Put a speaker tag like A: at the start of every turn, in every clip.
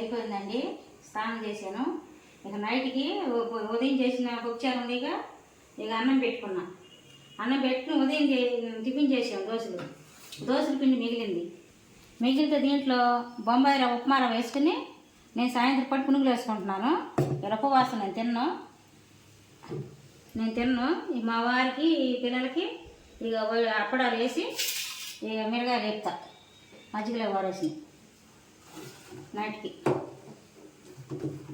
A: అయిపోయిందండి. స్నానం చేశాను. ఇక నైట్కి ఉదయం చేసిన పప్పుచారు ఉంది. ఇక అన్నం పెట్టుకున్నా. అన్నం పెట్టుకుని ఉదయం టిఫిన్ చేసాం. దోశల పిండి మిగిలితే దీంట్లో బొంబాయి రవ్వ ఉప్మా రవ్వ వేసుకుని నేను సాయంత్రం పాటు పునుగులు వేసుకుంటున్నాను. ఉపవాసం నేను తిన్ను. మా వారికి పిల్లలకి ఇక అప్పడాలు వేసి ఇక మిరగాయలు వేపుతా. మజ్జిగలో వారేసి నైట్కి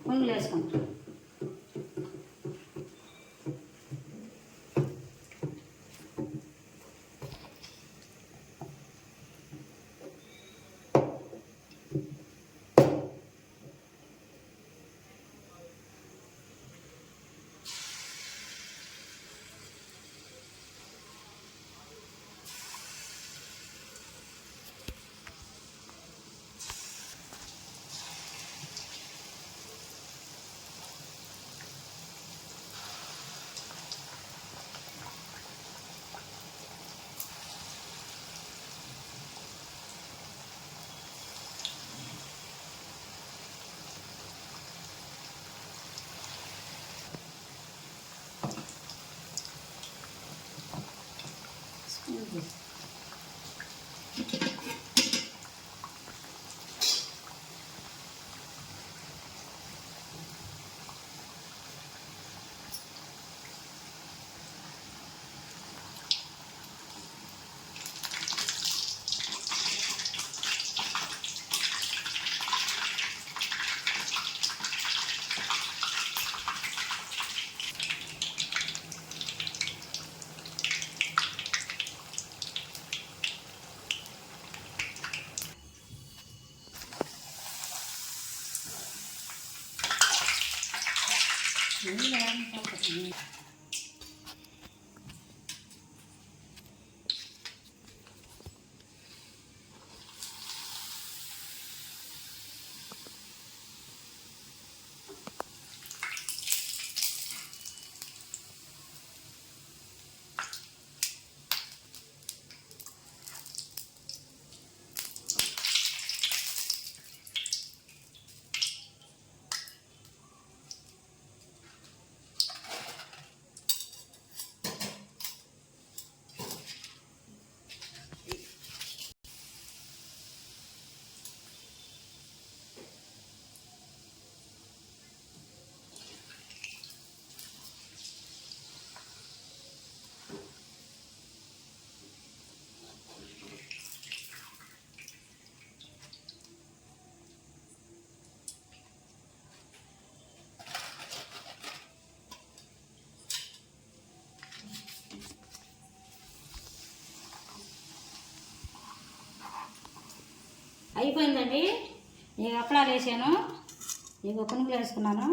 A: పునుగులు వేసుకుంటాను. అయిపోయిందండి. ఇక అప్పడాలు వేసాను. ఇక పునుగులు వేసుకున్నాను.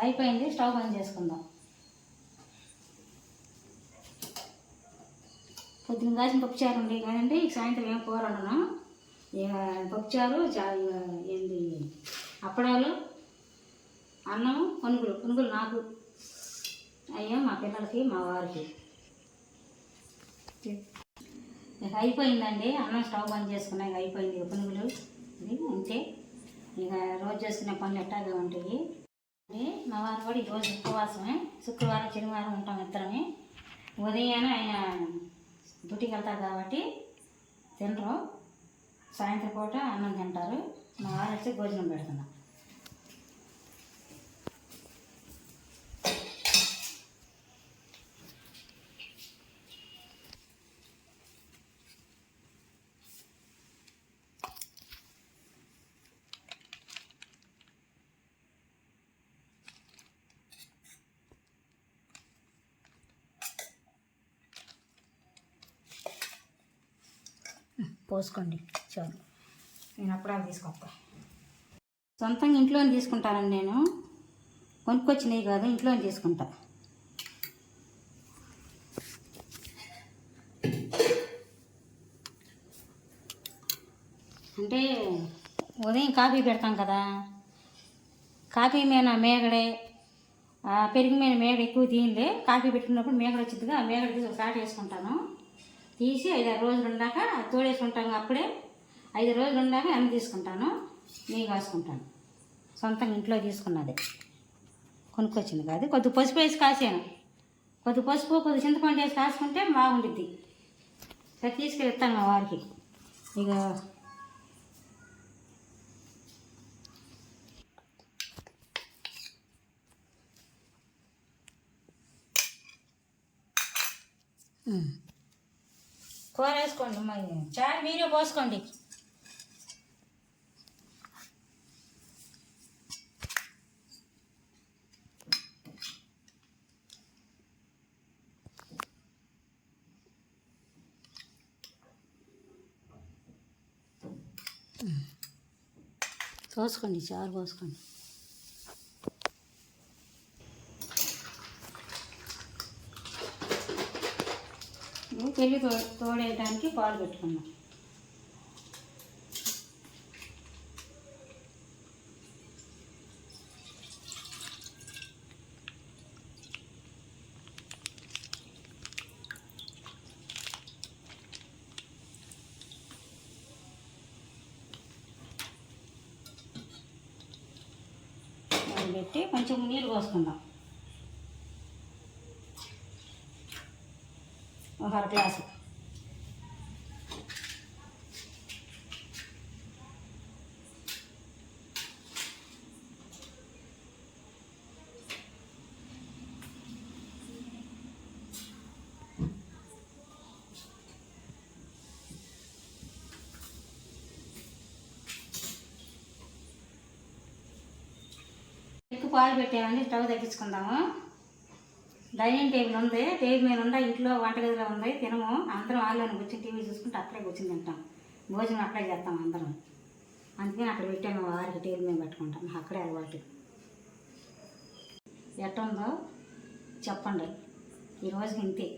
A: అయిపోయింది. స్టవ్ బంద్ చేసుకుందాం. పొద్దున్న కాసిన పప్పుచారు ఉంది కదండి. సాయంత్రం ఏం కూర వండను. ఇక పప్పుచారు ఏంది అప్పడాలు, అన్నం, పునుగులు నాకు అయ్యా మా పిల్లలకి మా వారికి. ఇక అయిపోయిందండి. అన్నం స్టవ్ బంద్ చేసుకున్నా. ఇక అయిపోయింది. పునుగులు ఇది అంతే. ఇక రోజు చేసుకునే పనులు ఎట్టాగా ఉంటాయి. మా వారు కూడా ఈరోజు ఉపవాసమే. శుక్రవారం శనివారం ఉంటాం ఇద్దరమే. ఉదయాన్నే ఆయన డ్యూటీకి వెళ్తారు కాబట్టి తినరు. సాయంత్రం పూట అన్నం తింటారు. మా వారు వచ్చి భోజనం పెడుతున్నా. పోసుకోండి చాలు. నేను అప్పడాలు తీసుకొస్తా. సొంతంగా ఇంట్లోనే తీసుకుంటానండి. నేను కొనుక్కొచ్చినవి కాదు, ఇంట్లోనే తీసుకుంటా. అంటే ఉదయం కాఫీ పెడతాం కదా, కాఫీ మీద మేగడే పెరుగు మీద మేగడ ఎక్కువ తీయలే. కాఫీ పెట్టుకున్నప్పుడు మేగడ వచ్చిందిగా, ఆ మేగడ తీసి ఒక సాట వేసుకుంటాను. తీసి 5-6 రోజులు ఉందాక తోడేసుకుంటాను. అప్పుడే 5 రోజులు ఉందాక అన్నం తీసుకుంటాను. నెయ్యి కాసుకుంటాను. సొంతంగా ఇంట్లో తీసుకున్నది, కొనుక్కొచ్చింది కాదు. కొద్ది పసుపు వేసి కాసాను, కొద్ది పసుపు కొద్ది చింతపండు వేసి కాసుకుంటే బాగుండిద్ది. సరే తీసుకెళ్తాను మా వారికి. ఇక కూర వేసుకోండి, మరి చారు మీరే పోసుకోండి. పోసుకోండి, చారు పోసుకోండి. పెళ్ళి తోడేయడానికి పాలు పెట్టుకున్నాం. పెట్టి కొంచెం నీళ్ళు పోసుకుందాం, ఒక అర గ్లాసు. ఎక్కువ పాలు పెట్టామండి, స్టవ్ తగ్గించుకుందాము. డైనింగ్ టేబుల్ ఉంది, టేబుల్ మీద ఉందా, ఇంట్లో వంటగదిలో ఉంది. తినము, అందరం హాల్లోనే కూర్చొని టీవీ చూసుకుంటే అక్కడే కూర్చొని తింటాం. భోజనం అక్కడే చేస్తాం అందరం. అందుకని అక్కడ పెట్టాము, వారికి టేబుల్ మీద పెట్టుకుంటాం. అక్కడే అలవాటు. ఎట్టుందో చెప్పండి, ఈరోజుకి ఇంతే.